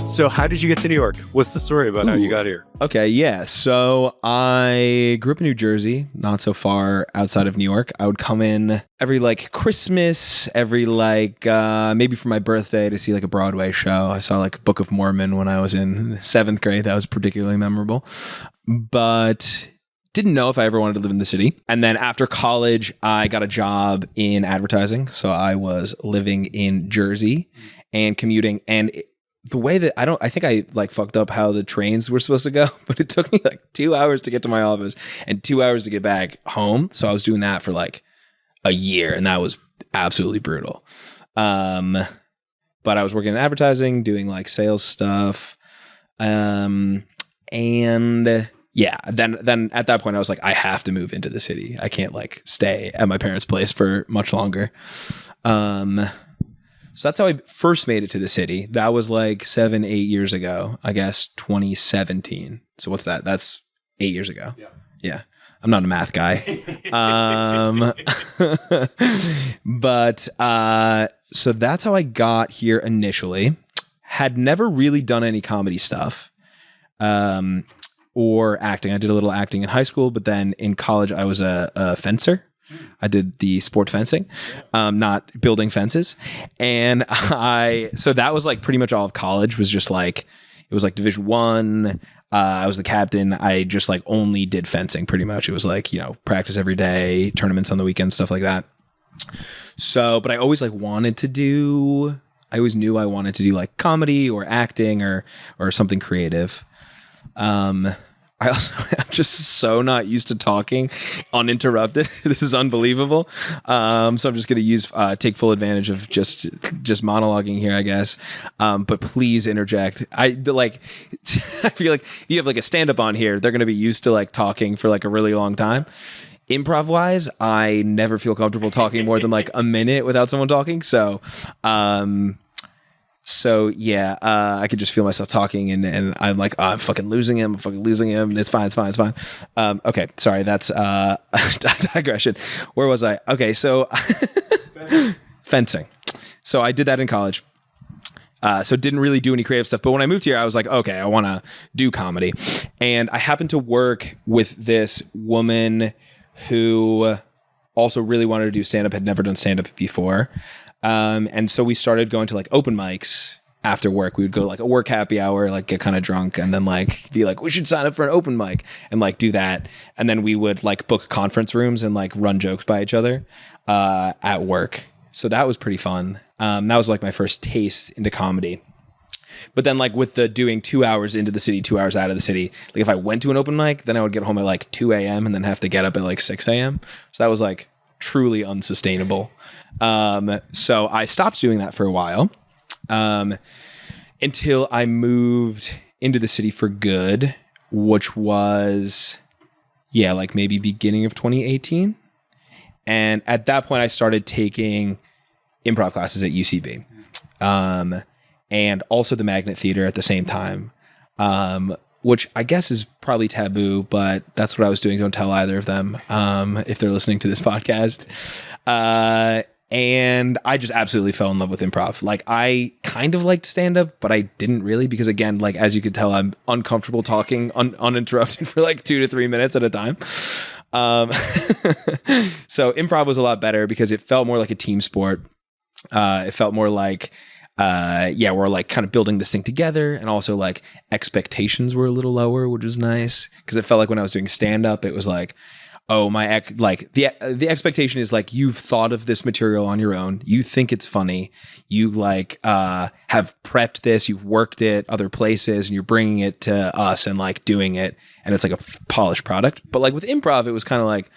So how did you get to New York? What's the story about how you got here? Okay, yeah. So I grew up in New Jersey, not so far outside of New York. I would come in every like Christmas, every like maybe for my birthday to see like a Broadway show. I saw like Book of Mormon when I was in 7th grade. That was particularly memorable. But didn't know if I ever wanted to live in the city. And then after college, I got a job in advertising. So I was living in Jersey and commuting. And the way that I think I like fucked up how the trains were supposed to go, but it took me like 2 hours to get to my office and 2 hours to get back home. So I was doing that for like a year, and that was absolutely brutal. But I was working in advertising, doing like sales stuff. And yeah, then at that point I was like, I have to move into the city. I can't like stay at my parents' place for much longer. So that's how I first made it to the city. That was like 7-8 years ago, I guess 2017. So what's that? That's 8 years ago. Yeah. I'm not a math guy. But so that's how I got here initially. Had never really done any comedy stuff or acting. I did a little acting in high school, but then in college I was a fencer. I did the sport fencing, not building fences. And so that was like pretty much all of college was just like, it was like Division I. I was the captain. I just like only did fencing pretty much. It was like, practice every day, tournaments on the weekends, stuff like that. So, but I always like I always knew I wanted to do like comedy or acting or something creative. I'm just so not used to talking uninterrupted. This is unbelievable. So I'm just going to take full advantage of just monologuing here, I guess. But please interject. I feel like if you have like a stand-up on here, they're going to be used to like talking for like a really long time. Improv wise, I never feel comfortable talking more than like a minute without someone talking. So yeah, I could just feel myself talking and I'm like, oh, I'm fucking losing him. It's fine. Okay. Sorry. That's digression. Where was I? Okay. So fencing. So I did that in college. So didn't really do any creative stuff. But when I moved here, I was like, okay, I want to do comedy. And I happened to work with this woman who also really wanted to do stand-up, had never done stand-up before. And so we started going to like open mics after work. We would go to like a work happy hour, like get kind of drunk and then like be like, we should sign up for an open mic and like do that. And then we would like book conference rooms and like run jokes by each other at work. So that was pretty fun. That was like my first taste into comedy. But then like with the doing 2 hours into the city, 2 hours out of the city, like if I went to an open mic, then I would get home at like 2 a.m. and then have to get up at like 6 a.m. So that was like truly unsustainable. So I stopped doing that for a while, until I moved into the city for good, which was, like maybe beginning of 2018. And at that point I started taking improv classes at UCB, and also the Magnet Theater at the same time, which I guess is probably taboo, but that's what I was doing. Don't tell either of them if they're listening to this podcast. And I just absolutely fell in love with improv. Like I kind of liked stand-up, but I didn't really because again, like as you could tell, I'm uncomfortable talking uninterrupted for like 2 to 3 minutes at a time. So improv was a lot better because it felt more like a team sport. It felt more like, we're like kind of building this thing together, and also like expectations were a little lower, which was nice because it felt like when I was doing stand-up, it was like, oh, the expectation is like you've thought of this material on your own. You think it's funny. You like have prepped this. You've worked it other places, and you're bringing it to us and like doing it, and it's like a polished product. But like with improv, it was kind of like,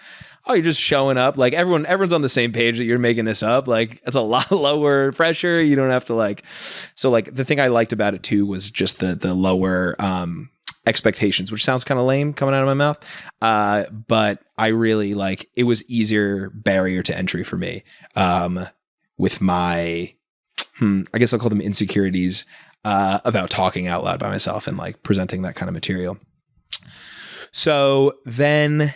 oh, you're just showing up. Like everyone's on the same page that you're making this up. Like it's a lot lower pressure. You don't have to like. So like the thing I liked about it too was just the lower expectations, which sounds kind of lame coming out of my mouth. But I really like, it was easier barrier to entry for me with my, I guess I'll call them insecurities about talking out loud by myself and like presenting that kind of material. So then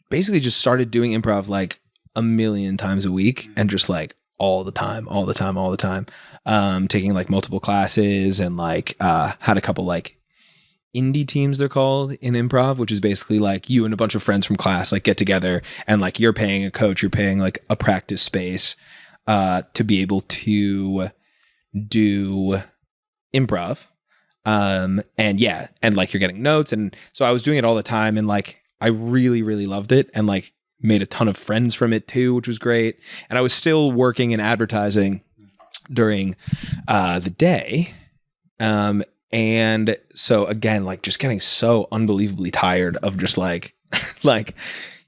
basically just started doing improv like a million times a week and just like all the time, taking like multiple classes and like had a couple like indie teams, they're called, in improv, which is basically like you and a bunch of friends from class like get together and like you're paying a coach, you're paying like a practice space to be able to do improv. And like you're getting notes. And so I was doing it all the time and like I really, really loved it and like made a ton of friends from it too, which was great. And I was still working in advertising during the day. And so again, like just getting so unbelievably tired of just like, like,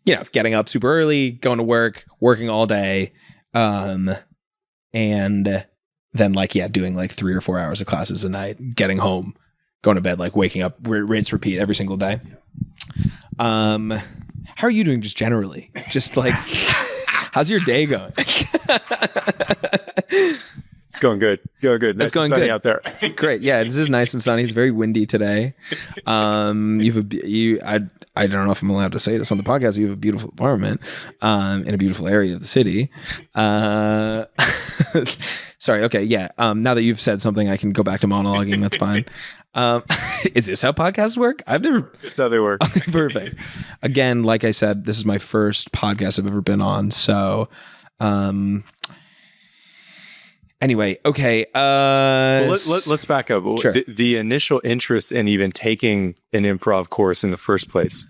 you know, getting up super early, going to work, working all day. And then like, yeah, doing like 3 or 4 hours of classes a night, getting home, going to bed, like waking up, rinse, repeat every single day. How are you doing just generally? Just like, how's your day going? It's going good. Going good. Nice It's going and sunny good out there. Great. Yeah, this is nice and sunny. It's very windy today. I don't know if I'm allowed to say this on the podcast. You have a beautiful apartment in a beautiful area of the city. Sorry. Okay. Yeah. Now that you've said something, I can go back to monologuing. That's fine. Is this how podcasts work? It's how they work. Okay, perfect. Again, like I said, this is my first podcast I've ever been on. So, anyway, okay. Well, let's back up. Sure. The initial interest in even taking an improv course in the first place.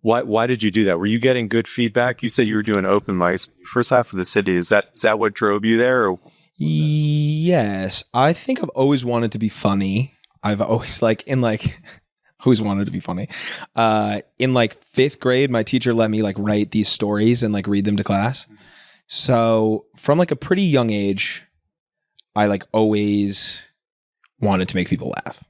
Why did you do that? Were you getting good feedback? You said you were doing open mics. First half of the city. Is that what drove you there? Or? Yes. I think I've always wanted to be funny. I've always always wanted to be funny. In like 5th grade, my teacher let me like write these stories and like read them to class. So from like a pretty young age, I like always wanted to make people laugh,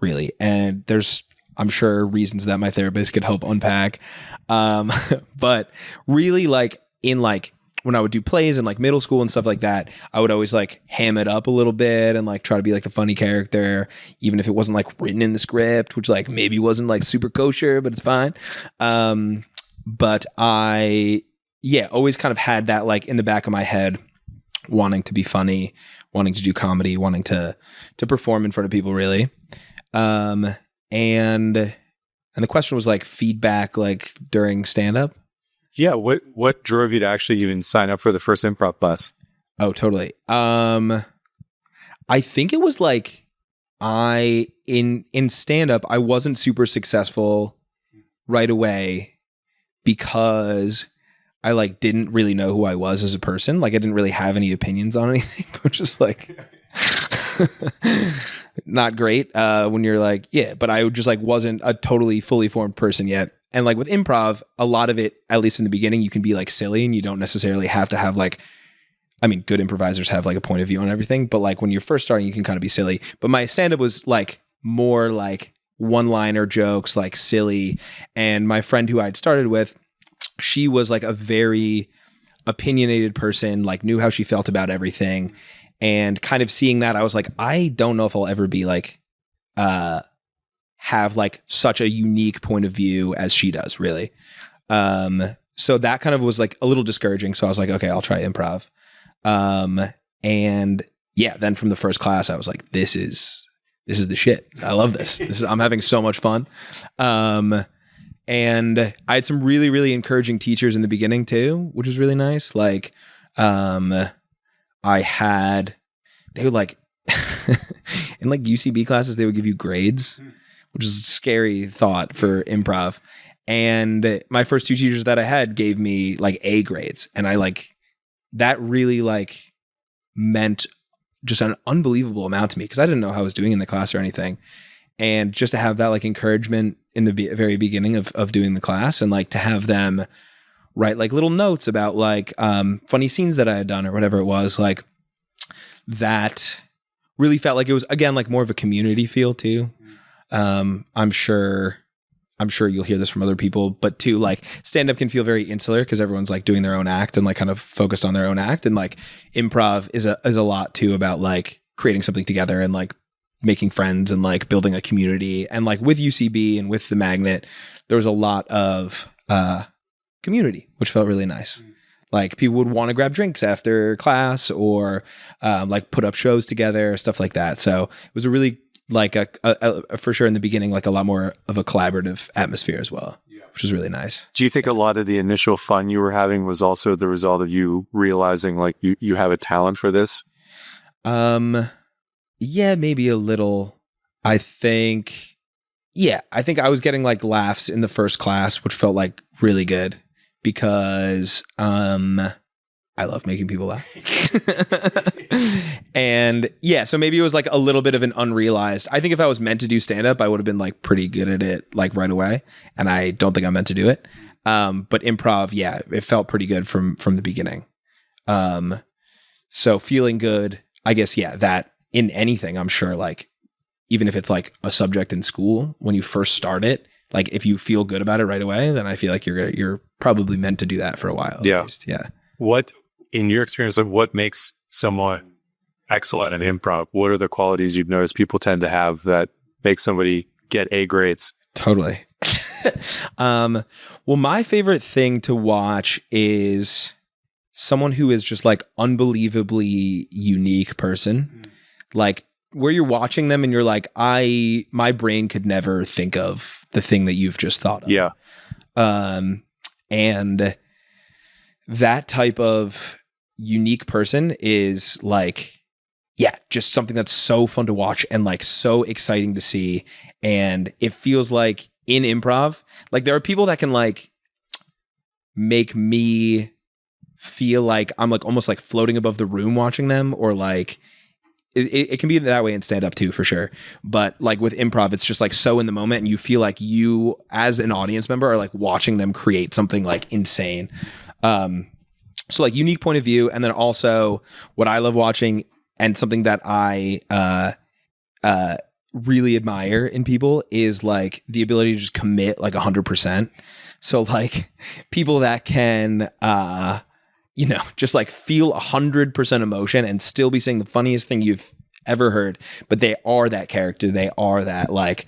really. And there's, I'm sure, reasons that my therapist could help unpack. But really like in like when I would do plays in like middle school and stuff like that, I would always like ham it up a little bit and like try to be like the funny character, even if it wasn't like written in the script, which like maybe wasn't like super kosher, but it's fine. But I, always kind of had that like in the back of my head, wanting to be funny, wanting to do comedy, wanting to perform in front of people, really. And the question was like feedback, like during stand-up. Yeah. What drove you to actually even sign up for the first improv class? Oh, totally. I think it was like in stand-up, I wasn't super successful right away because I like didn't really know who I was as a person. Like I didn't really have any opinions on anything, which is like not great when you're like, but I just like wasn't a totally fully formed person yet. And like with improv, a lot of it, at least in the beginning, you can be like silly and you don't necessarily have to have like, I mean, good improvisers have like a point of view on everything, but like when you're first starting, you can kind of be silly. But my stand-up was like more like one-liner jokes, like silly. And my friend who I'd started with, she was like a very opinionated person, like knew how she felt about everything. And kind of seeing that, I was like, I don't know if I'll ever be like, have like such a unique point of view as she does, really. So that kind of was like a little discouraging. So I was like, okay, I'll try improv. And then from the first class, I was like, this is the shit. I love this. I'm having so much fun. And I had some really, really encouraging teachers in the beginning too, which was really nice. Like, they would like, in like UCB classes, they would give you grades, which is a scary thought for improv. And my first 2 teachers that I had gave me like A grades. And I like, that really like meant just an unbelievable amount to me because I didn't know how I was doing in the class or anything. And just to have that like encouragement in the very beginning of doing the class and like to have them write like little notes about like funny scenes that I had done or whatever it was, like that really felt like it was, again, like more of a community feel too. I'm sure you'll hear this from other people, but too, like stand-up can feel very insular because everyone's like doing their own act and like kind of focused on their own act. And like improv is a lot too about like creating something together and like making friends and like building a community. And like with UCB and with the Magnet, there was a lot of community, which felt really nice. Like people would want to grab drinks after class or like put up shows together, stuff like that. So it was a really like a for sure in the beginning, like a lot more of a collaborative atmosphere as well, which was really nice. Do you think a lot of the initial fun you were having was also the result of you realizing like you have a talent for this? Yeah, maybe a little. I think I was getting like laughs in the first class, which felt like really good because I love making people laugh. And yeah, so maybe it was like a little bit of an unrealized. I think if I was meant to do stand up, I would have been like pretty good at it like right away. And I don't think I'm meant to do it. But improv, yeah, it felt pretty good from the beginning. So feeling good, I guess, yeah, that in anything, I'm sure like even if it's like a subject in school, when you first start it, like if you feel good about it right away, then I feel like you're probably meant to do that for a while. Yeah. At least. Yeah. What, in your experience, like what makes someone excellent at improv? What are the qualities you've noticed people tend to have that make somebody get A grades? Totally. Well, my favorite thing to watch is someone who is just like unbelievably unique person. Like where you're watching them and you're like, my brain could never think of the thing that you've just thought of. Yeah. And that type of unique person is like, yeah, just something that's so fun to watch and like so exciting to see. And it feels like in improv, like there are people that can like make me feel like I'm like almost like floating above the room watching them, or like it can be that way in stand up too, for sure. But like with improv, it's just like so in the moment and you feel like you as an audience member are like watching them create something like insane. So like unique point of view. And then also what I love watching and something that I really admire in people is like the ability to just commit like 100%. So like people that can, just like feel 100% emotion and still be saying the funniest thing you've ever heard, but they are that character. They are that like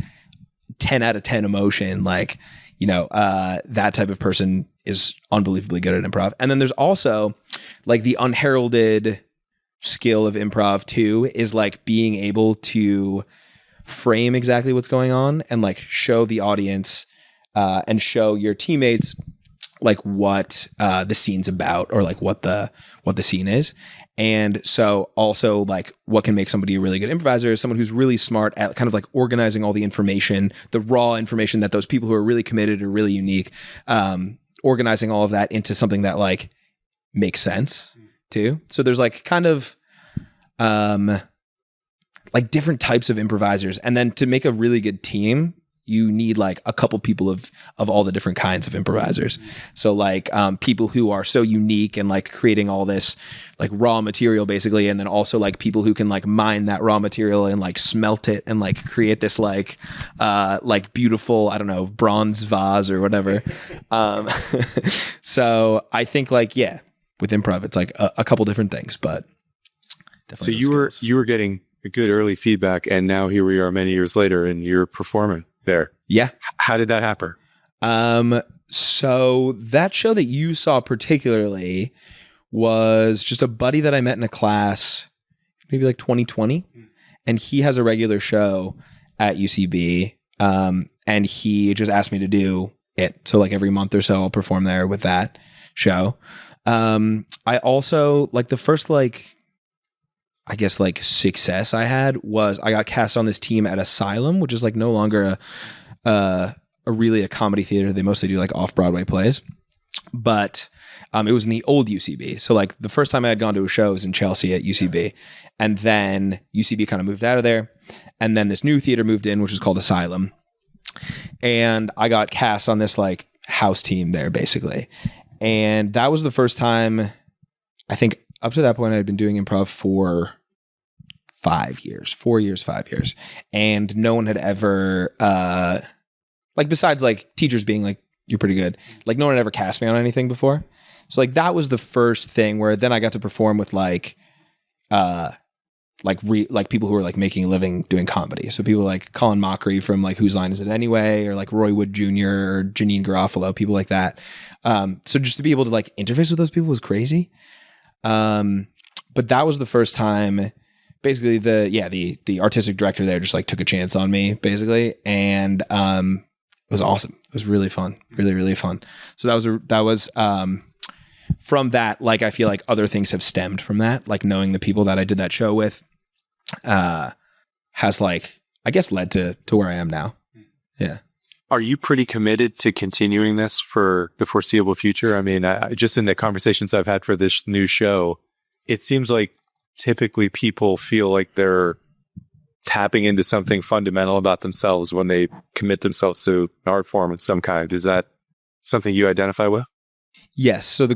10 out of 10 emotion. Like, that type of person is unbelievably good at improv. And then there's also like the unheralded skill of improv too, is like being able to frame exactly what's going on and like show the audience and show your teammates like what the scene's about, or like what the scene is. And so also like what can make somebody a really good improviser is someone who's really smart at kind of like organizing all the information, the raw information that those people who are really committed or really unique, organizing all of that into something that like makes sense too. So there's like kind of like different types of improvisers. And then to make a really good team, you need like a couple people of all the different kinds of improvisers. So like people who are so unique and like creating all this like raw material basically. And then also like people who can like mine that raw material and like smelt it and like create this like beautiful, I don't know, bronze vase or whatever. So I think like, yeah, with improv, it's like a couple different things, but so you were getting a good early feedback, and now here we are many years later and you're performing there. Yeah. How did that happen? So that show that you saw particularly was just a buddy that I met in a class, maybe like 2020. And he has a regular show at UCB. And he just asked me to do it. So like every month or so I'll perform there with that show. I also like the first I guess like success I had was I got cast on this team at Asylum, which is like no longer really a comedy theater. They mostly do like off-Broadway plays, but it was in the old UCB. So like the first time I had gone to a show was in Chelsea at UCB, and then UCB kind of moved out of there, and then this new theater moved in, which is called Asylum, and I got cast on this like house team there basically, and that was the first time. I think up to that point I had been doing improv for 5 years, 4 years, 5 years, and no one had ever like besides like teachers being like, you're pretty good, like no one had ever cast me on anything before. So like that was the first thing where then I got to perform with like like people who are like making a living doing comedy. So people like Colin Mockery from like Whose Line Is It Anyway, or like Roy Wood Jr. or Janine Garofalo, people like that. So just to be able to like interface with those people was crazy. But that was the first time basically the artistic director there just like took a chance on me basically. And it was awesome. It was really fun. Really, really fun. So that was from that, like, I feel like other things have stemmed from that, like knowing the people that I did that show with, has like, I guess led to where I am now. Yeah. Are you pretty committed to continuing this for the foreseeable future? I mean, just in the conversations I've had for this new show, it seems like typically people feel like they're tapping into something fundamental about themselves when they commit themselves to an art form of some kind. Is that something you identify with? Yes. So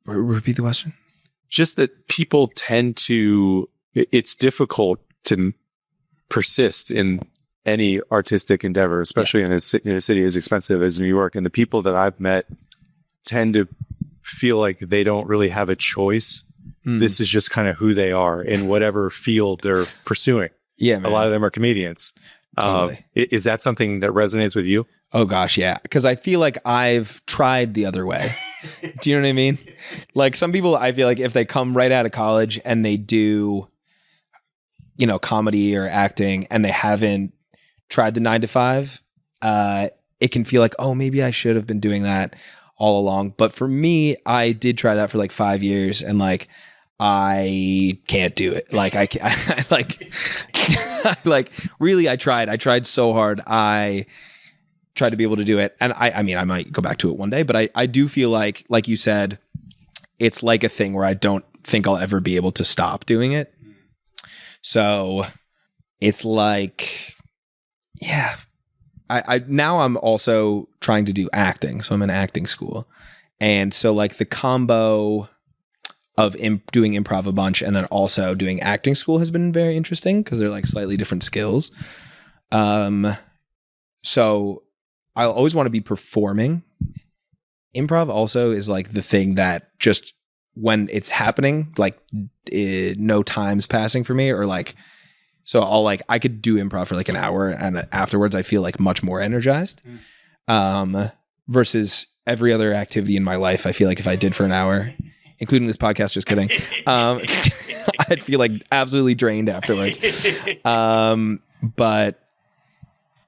repeat the question. Just that people tend to, it's difficult to persist in any artistic endeavor, especially in a city as expensive as New York. And the people that I've met tend to feel like they don't really have a choice. This is just kind of who they are in whatever field they're pursuing. Yeah, man. A lot of them are comedians. Totally. Is that something that resonates with you? Oh gosh, yeah. Because I feel like I've tried the other way. Do you know what I mean? Like some people, I feel like if they come right out of college and they do, comedy or acting, and they haven't tried the 9 to 5, it can feel like, oh, maybe I should have been doing that all along. But for me, I did try that for like 5 years, and like I can't do it. Like I really, I tried so hard. I tried to be able to do it. And I mean, I might go back to it one day, but I do feel like you said, it's like a thing where I don't think I'll ever be able to stop doing it. So it's like, yeah, I now I'm also trying to do acting. So I'm in acting school. And so like the combo of doing improv a bunch and then also doing acting school has been very interesting because they're like slightly different skills. So I'll always want to be performing. Improv also is like the thing that just when it's happening, like no time's passing for me, or like, so I could do improv for like an hour and afterwards I feel like much more energized. Versus every other activity in my life, I feel like if I did for an hour, including this podcast, just kidding, I'd feel like absolutely drained afterwards. But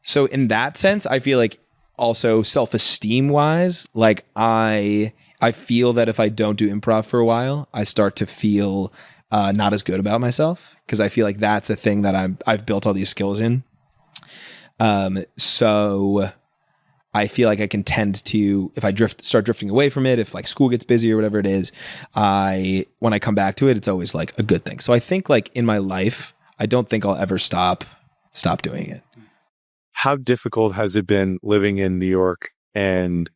so in that sense, I feel like also self-esteem wise, like I feel that if I don't do improv for a while, I start to feel not as good about myself, because I feel like that's a thing that I've built all these skills in. So I feel like I can tend to, if I start drifting away from it, if like school gets busy or whatever it is, when I come back to it, it's always like a good thing. So I think like in my life, I don't think I'll ever stop doing it. How difficult has it been living in New York and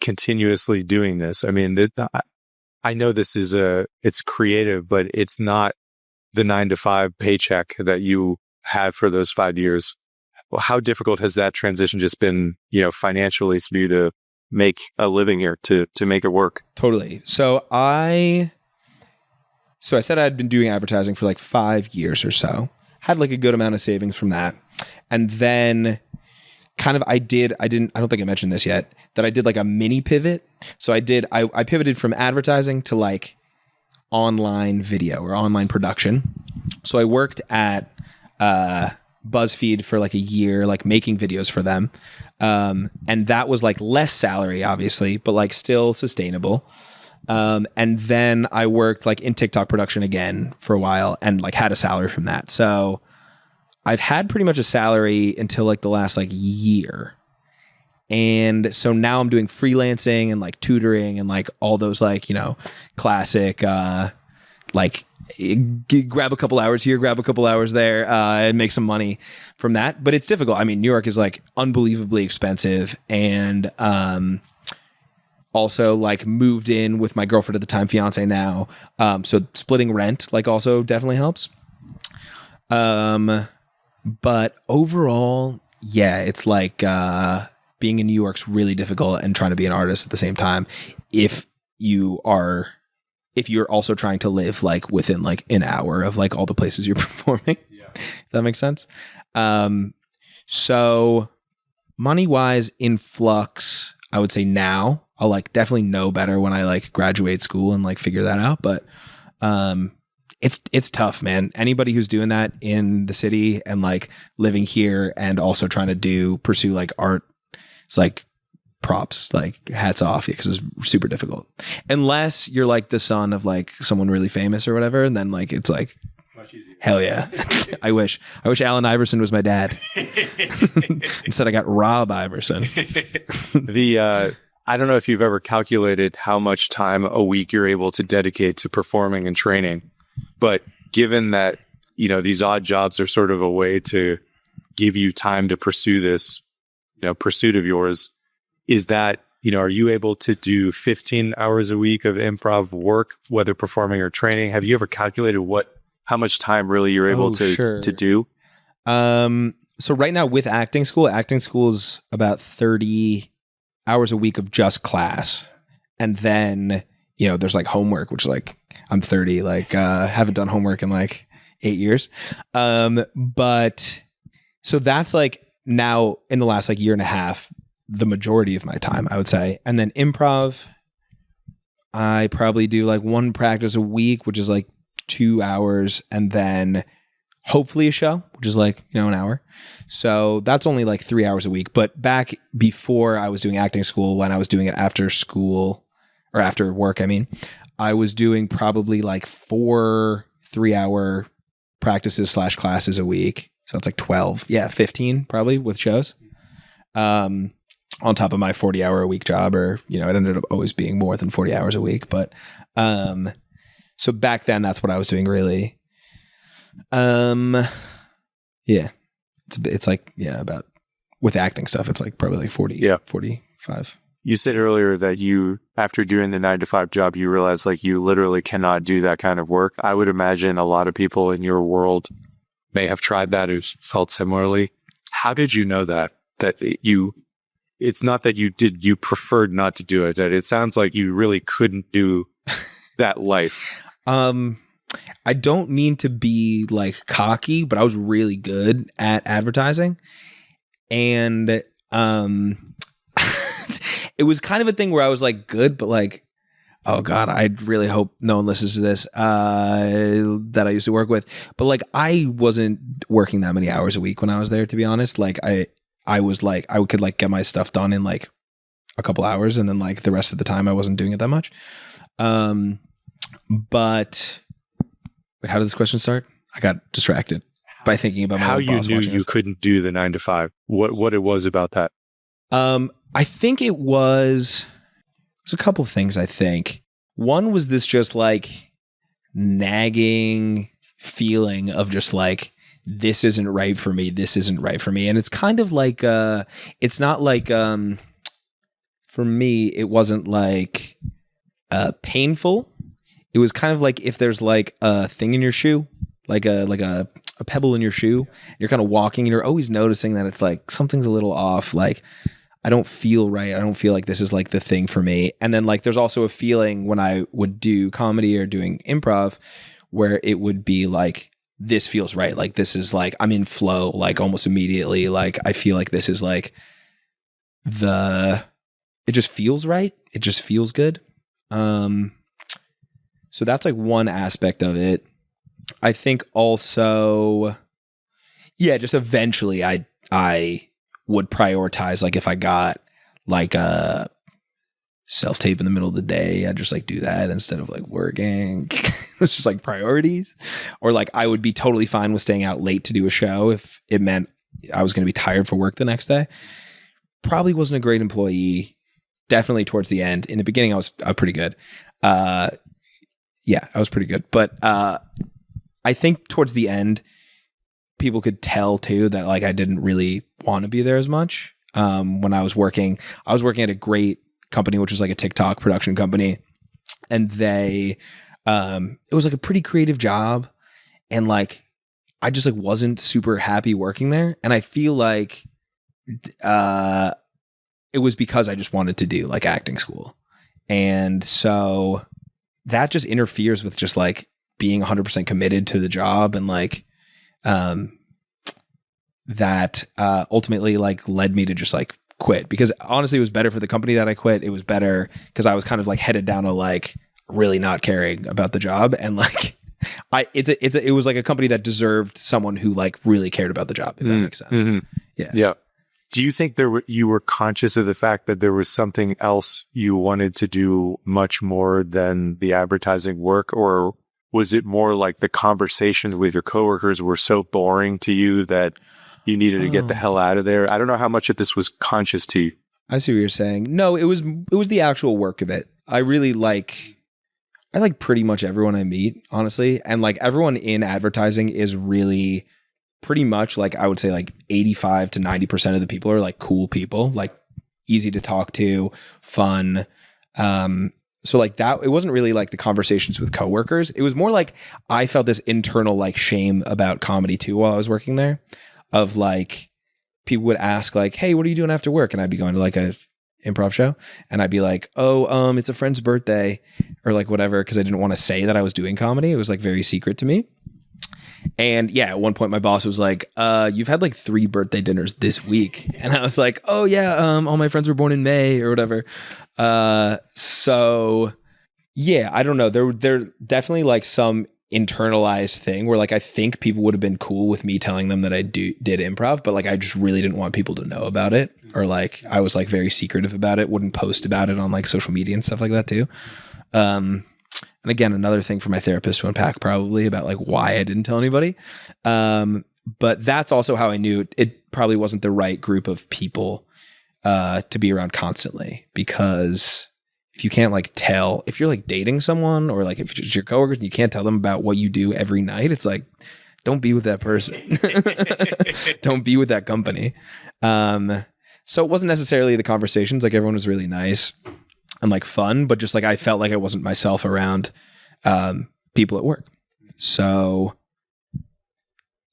continuously doing this? I mean, I know this is it's creative, but it's not the 9 to 5 paycheck that you had for those 5 years. Well, how difficult has that transition just been, financially for you to make a living here, to make it work? Totally. So I said I'd been doing advertising for like 5 years or so, had like a good amount of savings from that. And then kind of I don't think I mentioned this yet, that I did like a mini pivot. So I pivoted from advertising to like online video or online production. So I worked at BuzzFeed for like a year, like making videos for them. And that was like less salary, obviously, but like still sustainable. And then I worked like in TikTok production again for a while and like had a salary from that. So I've had pretty much a salary until like the last like year. And so now I'm doing freelancing and like tutoring and like all those like, classic, like grab a couple hours here, grab a couple hours there, and make some money from that. But it's difficult. I mean, New York is like unbelievably expensive, and also like moved in with my girlfriend at the time, fiance now. So splitting rent like also definitely helps. But overall, yeah, it's like being in New York's really difficult, and trying to be an artist at the same time. If if you're also trying to live like within like an hour of like all the places you're performing. Yeah. If that makes sense. So money wise in flux, I would say now. I'll like definitely know better when I like graduate school and like figure that out. But it's tough, man. Anybody who's doing that in the city and like living here and also trying to pursue like art, it's like props, like hats off, because it's super difficult. Unless you're like the son of like someone really famous or whatever, and then like it's like much easier. Hell yeah. I wish Allen Iverson was my dad. Instead I got Rob Iverson. I don't know if you've ever calculated how much time a week you're able to dedicate to performing and training, but given that, you know, these odd jobs are sort of a way to give you time to pursue this, you know, pursuit of yours, is that, you know, are you able to do 15 hours a week of improv work, whether performing or training? Have you ever calculated how much time really you're able to do? So right now with acting school is about 30 hours a week of just class. And then, you know, there's like homework, which like I'm 30, like haven't done homework in like 8 years. But so that's like now in the last like year and a half, the majority of my time, I would say. And then improv, I probably do like one practice a week, which is like 2 hours, and then hopefully a show, which is like, you know, an hour. So that's only like 3 hours a week. But back before I was doing acting school, when I was doing it after school or after work, I mean, I was doing probably like 4 3-hour practices / classes a week. So it's like 12. Yeah, 15 probably with shows. On top of my 40-hour a week job, or, you know, it ended up always being more than 40 hours a week. But so back then that's what I was doing really. Yeah, it's like, yeah, about with acting stuff, it's like probably like 40, 45. You said earlier that you, after doing the 9-to-5 job, you realized like you literally cannot do that kind of work. I would imagine a lot of people in your world may have tried that who felt similarly. How did you know that it's not that you preferred not to do it, that it sounds like you really couldn't do that life? I don't mean to be like cocky, but I was really good at advertising. And it was kind of a thing where I was like good, but like, oh God, I really hope no one listens to this, that I used to work with. But like, I wasn't working that many hours a week when I was there, to be honest. Like I was like, I could like get my stuff done in like a couple hours, and then like the rest of the time I wasn't doing it that much. But wait, how did this question start? I got distracted by thinking about my how you boss knew watching you this. couldn't do the 9-to-5. What it was about that? I think it was a couple of things. I think one was this just like nagging feeling of just like, this isn't right for me. This isn't right for me. And it's kind of like, it's not like, for me, it wasn't like painful. It was kind of like if there's like a thing in your shoe, like a pebble in your shoe, you're kind of walking and you're always noticing that it's like something's a little off. Like, I don't feel right. I don't feel like this is like the thing for me. And then like, there's also a feeling when I would do comedy or doing improv where it would be like, this feels right. Like, this is like, I'm in flow, like almost immediately. Like, I feel like this is like it just feels right. It just feels good. So that's like one aspect of it. I think also, yeah, just eventually I would prioritize, like if I got like a self-tape in the middle of the day, I'd just like do that instead of like working. It's just like priorities. Or like I would be totally fine with staying out late to do a show if it meant I was going to be tired for work the next day. Probably wasn't a great employee. Definitely towards the end. In the beginning, I was pretty good. Yeah, I was pretty good. But I think towards the end, people could tell too that like I didn't really want to be there as much. When I was working at a great company, which was like a TikTok production company. And it was like a pretty creative job. And like, I just like wasn't super happy working there. And I feel like it was because I just wanted to do like acting school. And so that just interferes with just like being 100% committed to the job. And like, that ultimately like led me to just like quit, because honestly it was better for the company that I quit. It was better because I was kind of like headed down to like really not caring about the job, and like it was like a company that deserved someone who like really cared about the job, if that makes sense. Mm-hmm. Yeah. Do you think you were conscious of the fact that there was something else you wanted to do much more than the advertising work, or was it more like the conversations with your coworkers were so boring to you that you needed to get the hell out of there? I don't know how much of this was conscious to you. I see what you're saying. No, it was the actual work of it. I like pretty much everyone I meet, honestly. And like everyone in advertising is really pretty much like, I would say like 85 to 90% of the people are like cool people, like easy to talk to, fun. So like that, it wasn't really like the conversations with coworkers. It was more like I felt this internal like shame about comedy too while I was working there, of like people would ask like, hey, what are you doing after work? And I'd be going to like a improv show, and I'd be like, oh, it's a friend's birthday, or like whatever, because I didn't want to say that I was doing comedy. It was like very secret to me. And yeah, at one point my boss was like, you've had like 3 birthday dinners this week. And I was like, oh yeah, all my friends were born in May or whatever. So yeah, I don't know. There definitely like some internalized thing where like I think people would have been cool with me telling them that I did improv, but like I just really didn't want people to know about it, or like I was like very secretive about it, wouldn't post about it on like social media and stuff like that too. And again, another thing for my therapist to unpack probably about like why I didn't tell anybody. But that's also how I knew it probably wasn't the right group of people to be around constantly, because if you can't like tell, if you're like dating someone, or like if it's your coworkers and you can't tell them about what you do every night, it's like, don't be with that person. Don't be with that company. So it wasn't necessarily the conversations, like everyone was really nice and like fun, but just like I felt like I wasn't myself around people at work. So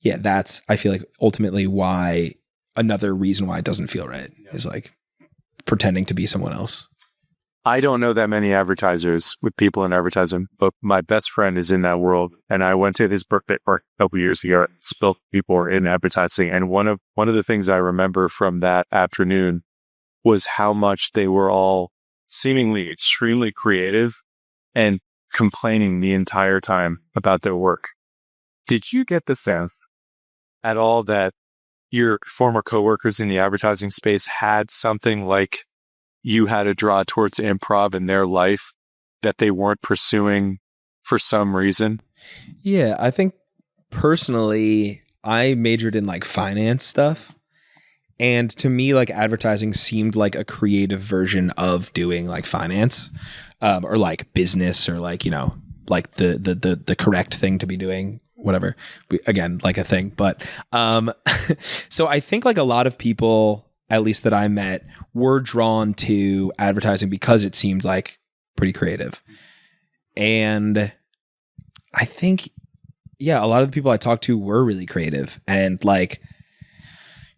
yeah, that's, I feel like ultimately why, another reason why it doesn't feel right is like pretending to be someone else. I don't know that many advertisers with people in advertising, but my best friend is in that world. And I went to his birthday party a couple years ago. Still, people are in advertising. And one of the things I remember from that afternoon was how much they were all seemingly extremely creative and complaining the entire time about their work. Did you get the sense at all that your former coworkers in the advertising space had something like you had to draw towards improv in their life that they weren't pursuing for some reason? Yeah, I think personally, I majored in like finance stuff. And to me, like advertising seemed like a creative version of doing like finance, or like business, or like, you know, like the correct thing to be doing, whatever. Again, like a thing. But so I think like a lot of people, at least that I met, were drawn to advertising because it seemed like pretty creative. And I think, yeah, a lot of the people I talked to were really creative. And like,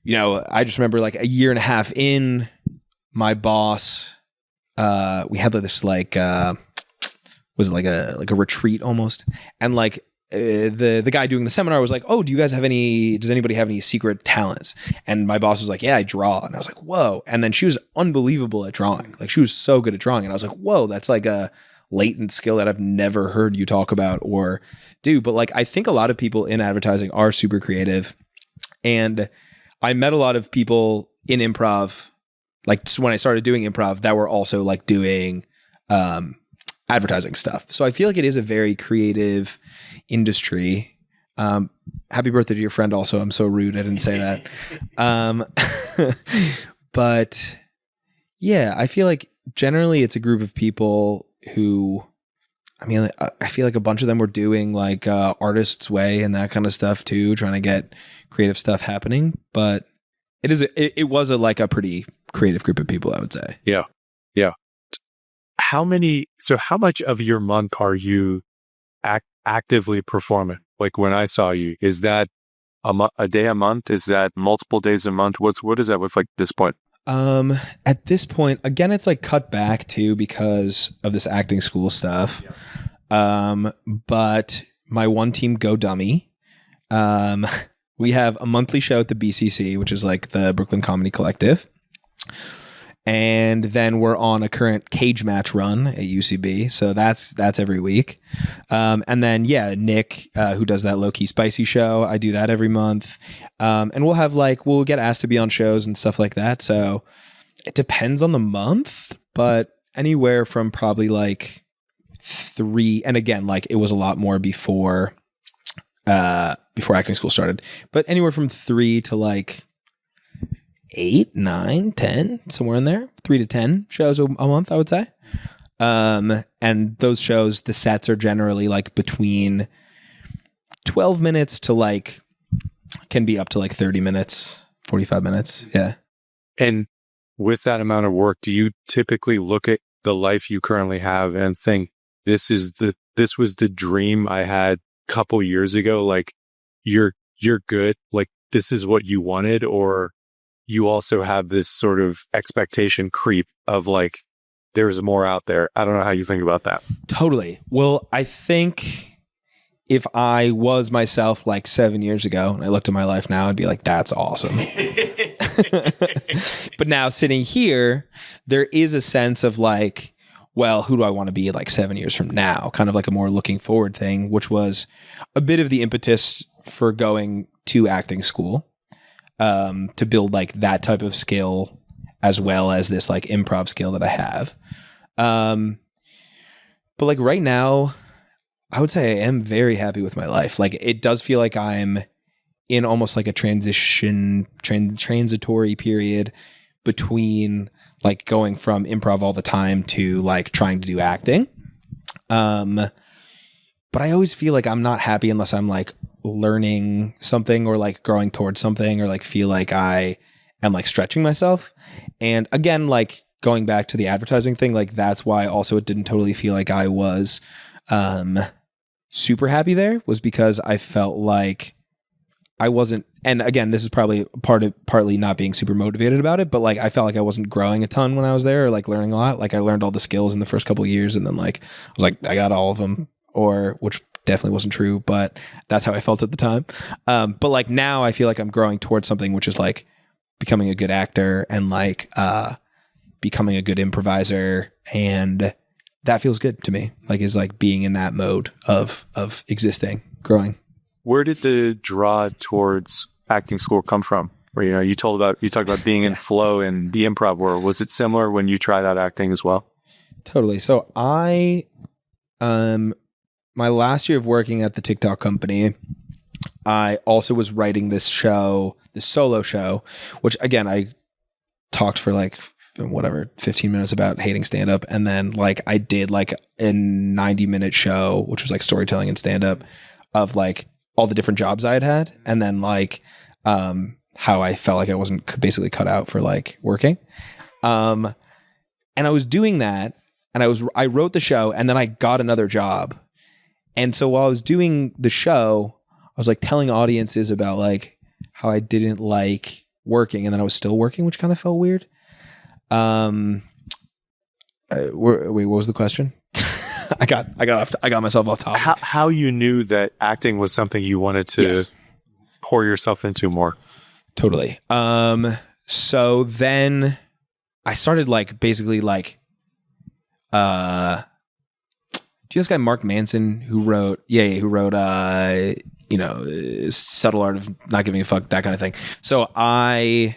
you know, I just remember like a year and a half in, my boss, we had this like, was it like a retreat almost? And like, the guy doing the seminar was like, oh, does anybody have any secret talents? And my boss was like, yeah, I draw. And I was like, whoa. And then she was unbelievable at drawing. Like she was so good at drawing. And I was like, whoa, that's like a latent skill that I've never heard you talk about or do. But like, I think a lot of people in advertising are super creative. And I met a lot of people in improv, like when I started doing improv, that were also like doing, advertising stuff. So I feel like it is a very creative industry. Happy birthday to your friend also. I'm so rude. I didn't say that. But yeah, I feel like generally it's a group of people who, I mean, I feel like a bunch of them were doing like artist's way and that kind of stuff too, trying to get creative stuff happening. But it was like a pretty creative group of people, I would say. Yeah. Yeah. How much of your month are you actively performing? Like when I saw you, is that a day a month? Is that multiple days a month? What does that look like at this point? At this point, again, it's like cut back too because of this acting school stuff. But my one team, Go Dummy, we have a monthly show at the BCC, which is like the Brooklyn Comedy Collective. And then we're on a current cage match run at UCB. So that's every week. And then, Nick, who does that Low Key Spicy show, I do that every month. And we'll get asked to be on shows and stuff like that. So it depends on the month, but anywhere from probably like 3. And again, like it was a lot more before acting school started, but anywhere from 3 to like 8, 9, 10, somewhere in there, 3 to 10 shows a month, I would say. And those shows, the sets are generally like between 12 minutes to like, can be up to like 30 minutes, 45 minutes. Yeah. And with that amount of work, do you typically look at the life you currently have and think this was the dream I had a couple years ago? Like you're good. Like this is what you wanted, or you also have this sort of expectation creep of like, there's more out there. I don't know how you think about that. Totally. Well, I think if I was myself like 7 years ago and I looked at my life now, I'd be like, that's awesome. But now sitting here, there is a sense of like, well, who do I want to be like 7 years from now? Kind of like a more looking forward thing, which was a bit of the impetus for going to acting school. To build like that type of skill as well as this like improv skill that I have. But like right now, I would say I am very happy with my life. Like it does feel like I'm in almost like a transitory period between like going from improv all the time to like trying to do acting. But I always feel like I'm not happy unless I'm like learning something or like growing towards something or like feel like I am like stretching myself. And again, like going back to the advertising thing, like that's why also it didn't totally feel like I was super happy there, was because I felt like I wasn't, and again, this is probably partly not being super motivated about it, but like I felt like I wasn't growing a ton when I was there or like learning a lot. Like I learned all the skills in the first couple of years and then like I was like, I got all of them, or which definitely wasn't true, but that's how I felt at the time. But like now I feel like I'm growing towards something, which is like becoming a good actor and like becoming a good improviser, and that feels good to me. Like is like being in that mode of existing, growing. Where did the draw towards acting school come from? Where you talked about being in flow in the improv world. Was it similar when you tried out acting as well? Totally. So I my last year of working at the TikTok company, I also was writing this solo show, which again, I talked for like 15 minutes about hating stand-up. And then like I did like a 90-minute show, which was like storytelling and stand-up of like all the different jobs I had. And then like how I felt like I wasn't basically cut out for like working. And I was doing that and I wrote the show and then I got another job. And so while I was doing the show, I was like telling audiences about like how I didn't like working, and then I was still working, which kind of felt weird. Wait, what was the question? I got myself off topic. How you knew that acting was something you wanted to pour yourself into more? Totally. So then I started like basically like do you know this guy Mark Manson who wrote Subtle Art of Not Giving a Fuck, that kind of thing. So I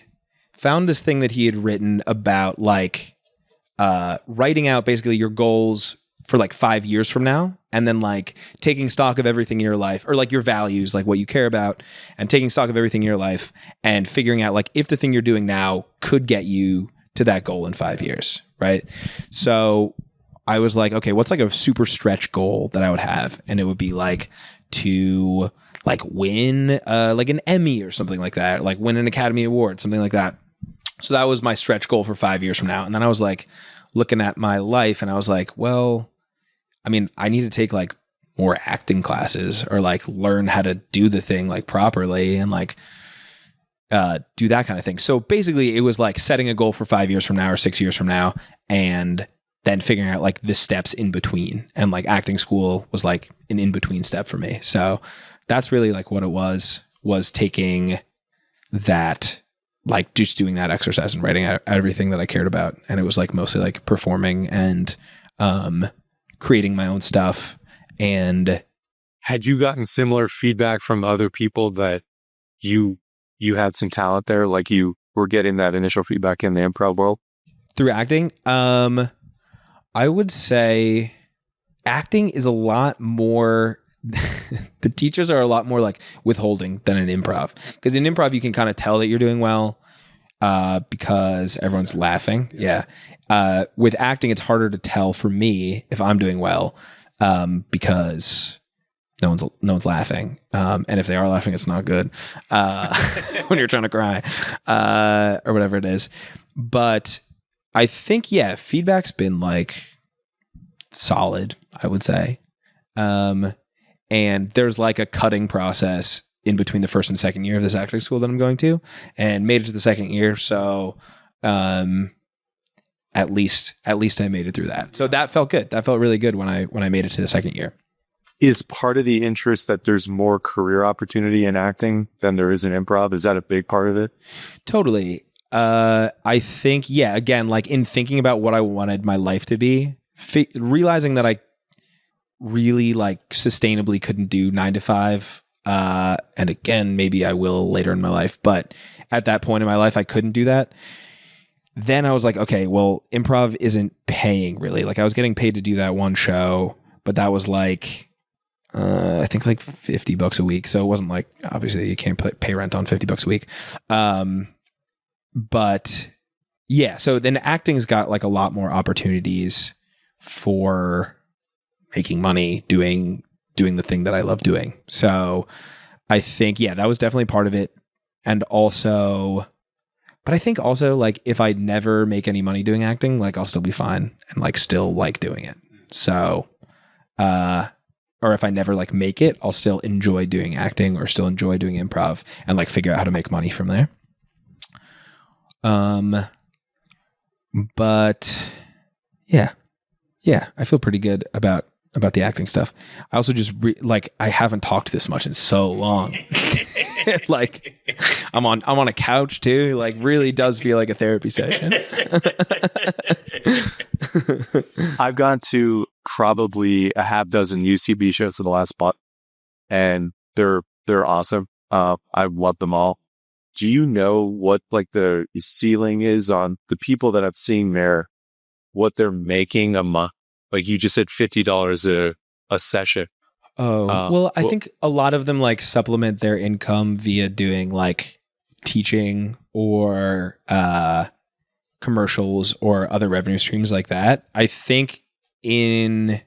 found this thing that he had written about like writing out basically your goals for like 5 years from now, and then like taking stock of everything in your life, or like your values, like what you care about, and taking stock of everything in your life and figuring out like if the thing you're doing now could get you to that goal in 5 years, right? So I was like, okay, what's like a super stretch goal that I would have? And it would be like to like win like an Emmy or something like that, like win an Academy Award, something like that. So that was my stretch goal for 5 years from now. And then I was like looking at my life and I was like, well, I mean, I need to take like more acting classes or like learn how to do the thing like properly. And like, do that kind of thing. So basically it was like setting a goal for 5 years from now or 6 years from now, and then figuring out like the steps in between. And like acting school was like an in-between step for me. So that's really like what it was taking that, like just doing that exercise and writing out everything that I cared about. And it was like mostly like performing and creating my own stuff. And had you gotten similar feedback from other people that you had some talent there, like you were getting that initial feedback in the improv world? Through acting? I would say acting is a lot more, the teachers are a lot more like withholding than in improv. Because in improv, you can kind of tell that you're doing well because everyone's laughing. Yeah. With acting, it's harder to tell for me if I'm doing well because no one's laughing. And if they are laughing, it's not good when you're trying to cry or whatever it is. But I think, yeah, feedback's been like solid, I would say. And there's like a cutting process in between the first and second year of this acting school that I'm going to, and made it to the second year. So at least I made it through that. So that felt good. That felt really good when I made it to the second year. Is part of the interest that there's more career opportunity in acting than there is in improv? Is that a big part of it? Totally. I think, yeah, again, like in thinking about what I wanted my life to be, realizing that I really like sustainably couldn't do 9 to 5. And again, maybe I will later in my life, but at that point in my life, I couldn't do that. Then I was like, okay, well, improv isn't paying really. Like I was getting paid to do that one show, but that was like, I think like $50 a week. So it wasn't like, obviously you can't pay rent on $50 a week. But yeah, so then acting's got like a lot more opportunities for making money, doing the thing that I love doing. So I think, yeah, that was definitely part of it. And also, but I think also like if I never make any money doing acting, like I'll still be fine and like still like doing it. So, or if I never like make it, I'll still enjoy doing acting or still enjoy doing improv and like figure out how to make money from there. But yeah, I feel pretty good about the acting stuff. I also just I haven't talked this much in so long. Like I'm on a couch too. Like really does feel like a therapy session. I've gone to probably a half dozen UCB shows in the last month, and they're awesome. I love them all. Do you know what like the ceiling is on the people that I've seen there, what they're making a month? Like you just said $50 a session. Oh, well, I think a lot of them like supplement their income via doing like teaching or commercials or other revenue streams like that. I think in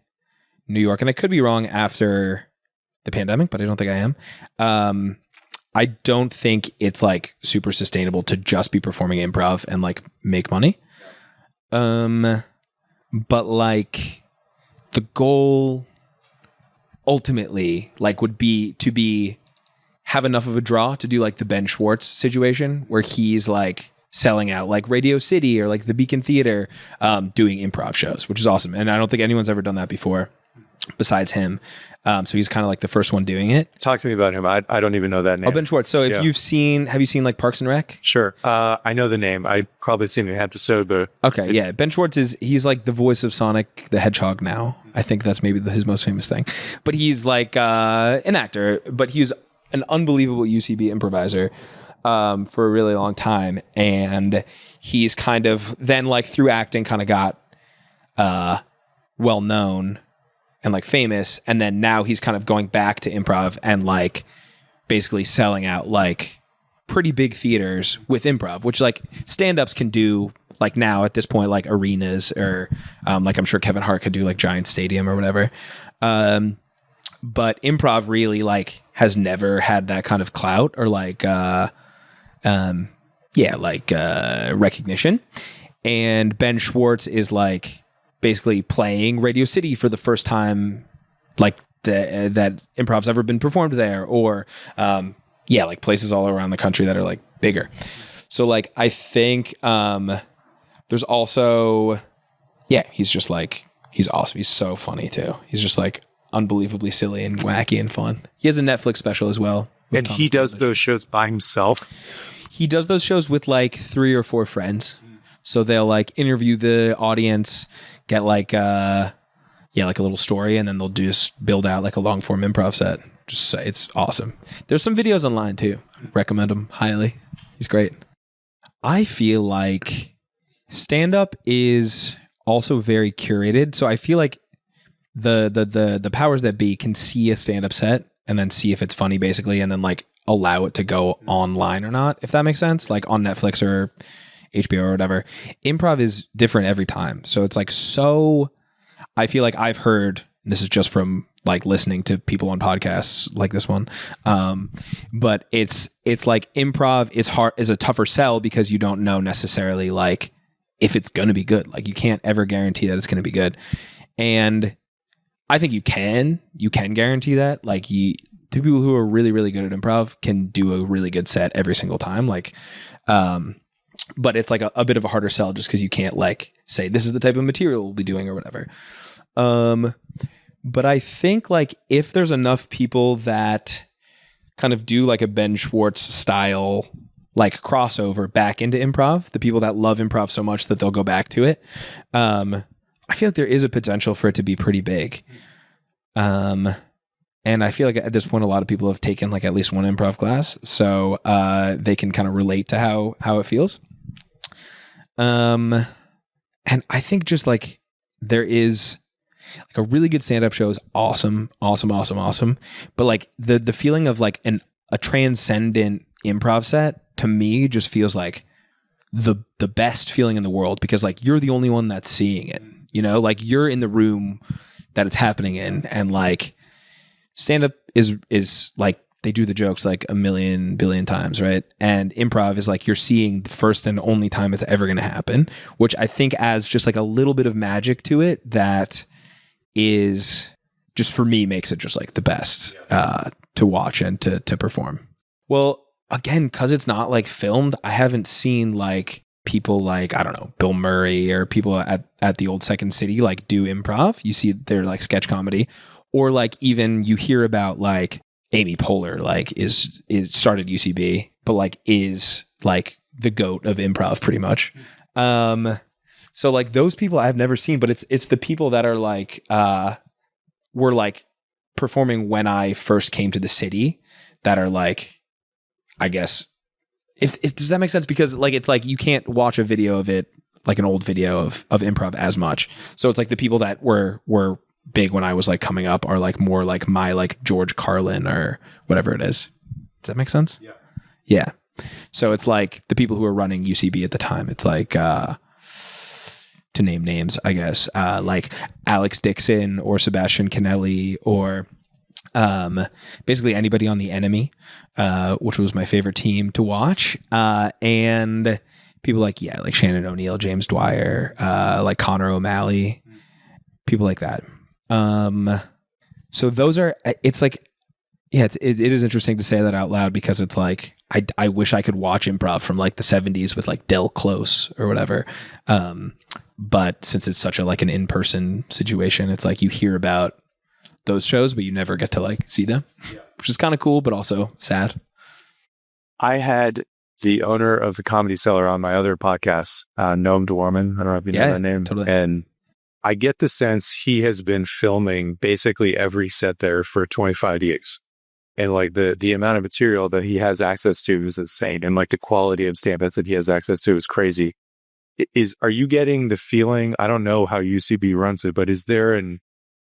New York, and I could be wrong after the pandemic, but I don't think I am. I don't think it's like super sustainable to just be performing improv and like make money. But like the goal ultimately like would be to have enough of a draw to do like the Ben Schwartz situation where he's like selling out like Radio City or like the Beacon Theater, doing improv shows, which is awesome. And I don't think anyone's ever done that before besides him. So he's kind of like the first one doing it. Talk to me about him. I don't even know that name. Oh, Ben Schwartz. So if have you seen like Parks and Rec? Sure. I know the name. I probably seen an episode, but okay. Yeah. Ben Schwartz he's like the voice of Sonic the Hedgehog now. I think that's maybe his most famous thing, but he's like, an actor, but he's an unbelievable UCB improviser, for a really long time. And he's kind of then like through acting kind of got, well known and like famous, and then now he's kind of going back to improv and like basically selling out like pretty big theaters with improv, which like stand-ups can do like now at this point, like arenas or like I'm sure Kevin Hart could do like Giant Stadium or whatever. But improv really like has never had that kind of clout or like recognition. And Ben Schwartz is like basically playing Radio City for the first time, like that improv's ever been performed there, or like places all around the country that are like bigger. So like, I think there's also, he's just like, he's awesome. He's so funny too. He's just like unbelievably silly and wacky and fun. He has a Netflix special as well. And he does those shows by himself? He does those shows with like 3 or 4 friends. So they'll like interview the audience, get like like a little story, and then they'll just build out like a long form improv set. Just it's awesome. There's some videos online too. Recommend him highly. He's great. I feel like stand up is also very curated. So I feel like the powers that be can see a stand up set and then see if it's funny basically, and then like allow it to go online or not, if that makes sense, like on Netflix or HBO or whatever. Improv is different every time. So it's like, so I feel like I've heard, this is just from like listening to people on podcasts like this one. But it's like improv is a tougher sell because you don't know necessarily like if it's going to be good. Like you can't ever guarantee that it's going to be good. And I think you can guarantee that. Like the people who are really, really good at improv can do a really good set every single time. Like, but it's like a bit of a harder sell just because you can't like say this is the type of material we'll be doing or whatever. But I think like if there's enough people that kind of do like a Ben Schwartz style like crossover back into improv, the people that love improv so much that they'll go back to it, I feel like there is a potential for it to be pretty big. And I feel like at this point, a lot of people have taken like at least one improv class, so they can kind of relate to how it feels. And I think just like there is like a really good stand-up show is awesome. But like the feeling of like a transcendent improv set to me just feels like the best feeling in the world, because like you're the only one that's seeing it, you know, like you're in the room that it's happening in, and like stand-up is like they do the jokes like a million billion times, right? And improv is like you're seeing the first and only time it's ever going to happen, which I think adds just like a little bit of magic to it that is just, for me, makes it just like the best to watch and to perform. Well, again, because it's not like filmed, I haven't seen like people like, I don't know, Bill Murray or people at the old Second City like do improv. You see their like sketch comedy, or like even you hear about like Amy Poehler like is started UCB, but like is like the GOAT of improv pretty much. So like those people I've never seen, but it's the people that are like were like performing when I first came to the city that are like, I guess, if does that make sense? Because like it's like you can't watch a video of it, like an old video of improv as much. So it's like the people that were big when I was like coming up are like more like my like George Carlin or whatever it is. Does that make sense? Yeah. So it's like the people who are running UCB at the time. It's like to name names, I guess, like Alex Dixon or Sebastian Canelli or basically anybody on The Enemy, which was my favorite team to watch. And people like, like Shannon O'Neill, James Dwyer, like Connor O'Malley, people like that. So those are, it's like, it is interesting to say that out loud, because it's like, I wish I could watch improv from like the 70s with like Del Close or whatever. But since it's such a like an in-person situation, it's like you hear about those shows, but you never get to like see them, which is kind of cool, but also sad. I had the owner of the Comedy Cellar on my other podcast, Noam Dwarman. I don't know if you know that name. Totally. And I get the sense he has been filming basically every set there for 25 years. And like the amount of material that he has access to is insane. And like the quality of stand-ups that he has access to is crazy. Are you getting the feeling, I don't know how UCB runs it, but is there an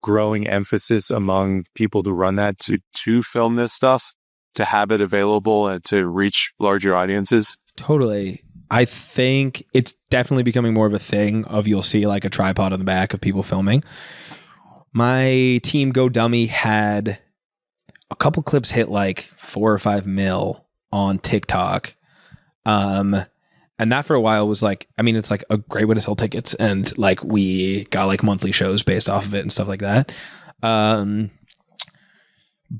growing emphasis among people who run that to film this stuff, to have it available and to reach larger audiences? Totally. I think it's definitely becoming more of a thing of you'll see like a tripod on the back of people filming. My team Go Dummy had a couple clips hit like 4 or 5 mil on TikTok. And that for a while was like, I mean, it's like a great way to sell tickets. And like we got like monthly shows based off of it and stuff like that.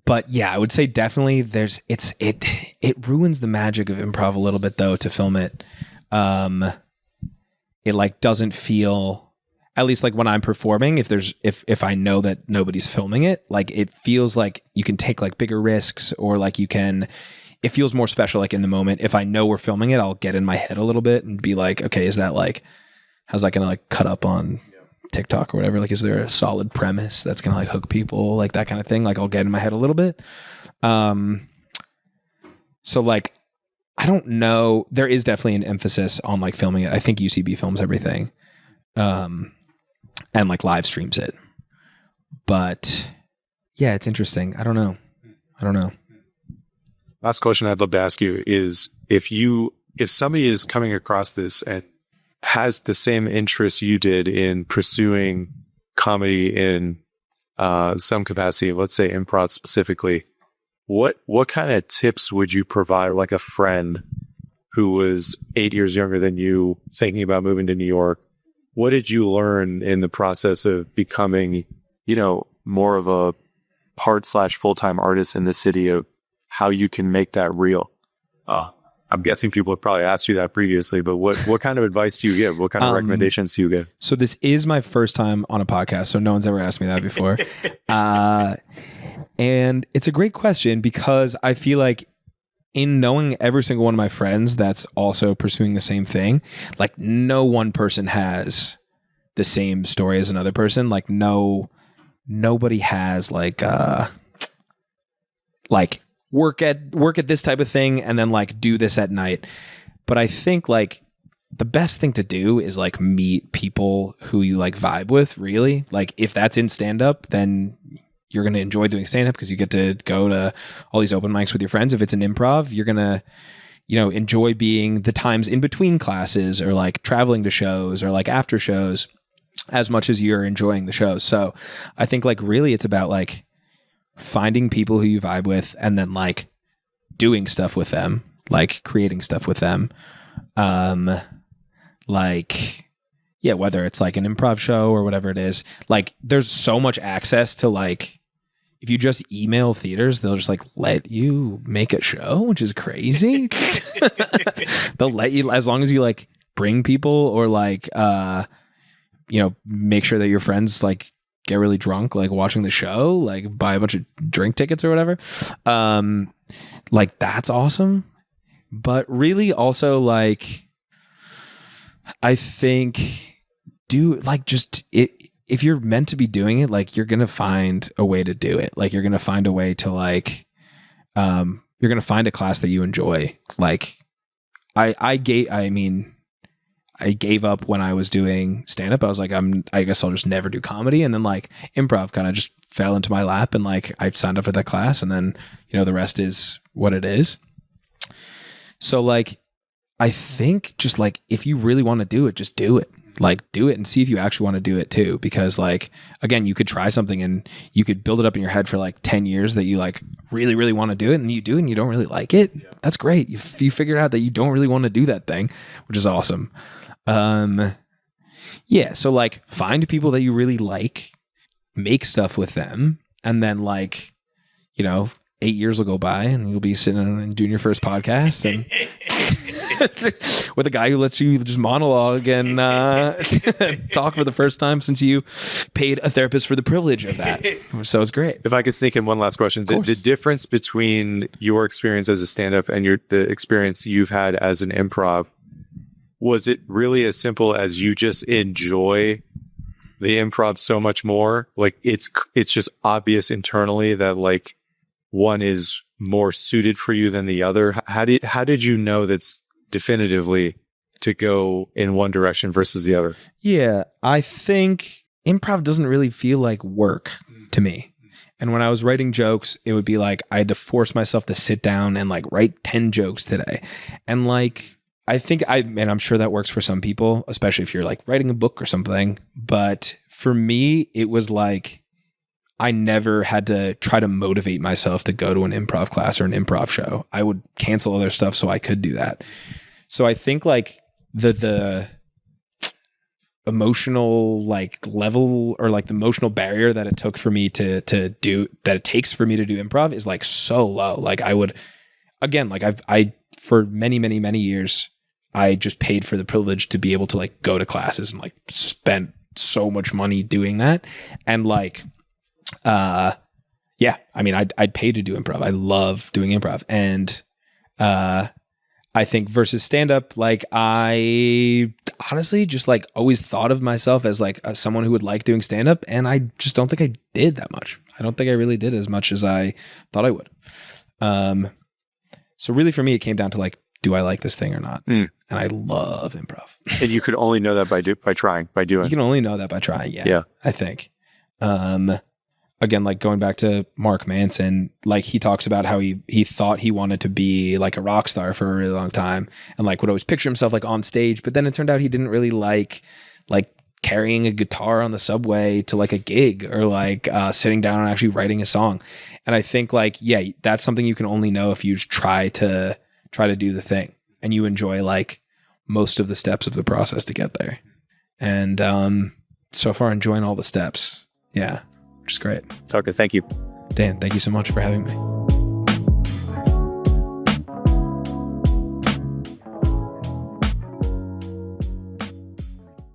But yeah, I would say definitely it ruins the magic of improv a little bit though to film it. It like doesn't feel, at least like when I'm performing, if I know that nobody's filming it, like it feels like you can take like bigger risks, or like it feels more special like in the moment. If I know we're filming it, I'll get in my head a little bit and be like, okay, is that like, how's that gonna like cut up on TikTok or whatever? Like, is there a solid premise that's gonna like hook people, like that kind of thing? Like I'll get in my head a little bit. So like, I don't know. There is definitely an emphasis on like filming it. I think UCB films everything, and like live streams it. But yeah, it's interesting. I don't know. Last question I'd love to ask you is if somebody is coming across this and has the same interest you did in pursuing comedy in some capacity, let's say improv specifically, what kind of tips would you provide, like a friend who was 8 years younger than you thinking about moving to New York? What did you learn in the process of becoming, more of a part/full-time artist in the city, of how you can make that real? I'm guessing people have probably asked you that previously, but what kind of advice do you give? What kind of recommendations do you give? So this is my first time on a podcast, so no one's ever asked me that before. And it's a great question because I feel like in knowing every single one of my friends that's also pursuing the same thing, like no one person has the same story as another person. Like nobody has like work at this type of thing and then like do this at night. But I think like the best thing to do is like meet people who you like vibe with, really. Like if that's in stand-up, then you're going to enjoy doing stand-up because you get to go to all these open mics with your friends. If it's an improv, you're going to, enjoy being the times in between classes or like traveling to shows or like after shows as much as you're enjoying the shows. So I think like really it's about like finding people who you vibe with and then like doing stuff with them, like creating stuff with them. Whether it's like an improv show or whatever it is, like there's so much access to like, if you just email theaters, they'll just like let you make a show, which is crazy. They'll let you, as long as you like bring people or like, make sure that your friends like get really drunk, like watching the show, like buy a bunch of drink tickets or whatever. Like that's awesome. But really also like, I think if you're meant to be doing it, like you're going to find a way to do it. Like you're going to find a way to like, you're going to find a class that you enjoy. Like I gave up when I was doing stand-up. I was like, I guess I'll just never do comedy. And then like improv kind of just fell into my lap and like I signed up for that class and then, the rest is what it is. So like, I think just like, if you really want to do it, just do it. Like do it and see if you actually want to do it too. Because like, again, you could try something and you could build it up in your head for like 10 years that you like really, really want to do it, and you do it and you don't really like it. Yeah. That's great. You figured out that you don't really want to do that thing, which is awesome. So like find people that you really like, make stuff with them, and then like, 8 years will go by and you'll be sitting and doing your first podcast and with a guy who lets you just monologue and talk for the first time since you paid a therapist for the privilege of that. So it's great. If I could sneak in one last question, the difference between your experience as a stand-up and the experience you've had as an improv, was it really as simple as you just enjoy the improv so much more? Like it's just obvious internally that like one is more suited for you than the other. How did you know that's definitively to go in one direction versus the other? Yeah, I think improv doesn't really feel like work to me. And when I was writing jokes, it would be like I had to force myself to sit down and like write 10 jokes today. And like I think I'm sure that works for some people, especially if you're like writing a book or something. But for me, it was like I never had to try to motivate myself to go to an improv class or an improv show. I would cancel other stuff so I could do that. So I think like the emotional like level, or like the emotional barrier that it took for me to do that it takes for me to do improv is like so low. Like I would, again, like I for many years I just paid for the privilege to be able to like go to classes and like spent so much money doing that. And like yeah, I mean I'd pay to do improv. I love doing improv. And I think versus stand-up, like I honestly just like always thought of myself as like someone who would like doing stand-up, and I just don't think I did that much. I don't think I really did as much as I thought I would. So really for me, it came down to like, do I like this thing or not? And I love improv. And you could only know that by doing. You can only know that by trying. Yeah. I think. Again, like going back to Mark Manson, like he talks about how he thought he wanted to be like a rock star for a really long time, and like would always picture himself like on stage, but then it turned out he didn't really like carrying a guitar on the subway to like a gig, or like sitting down and actually writing a song. And I think like, yeah, that's something you can only know if you try to do the thing and you enjoy like most of the steps of the process to get there. And so far enjoying all the steps. Yeah. Which is great. Tucker, thank you. Dan, thank you so much for having me.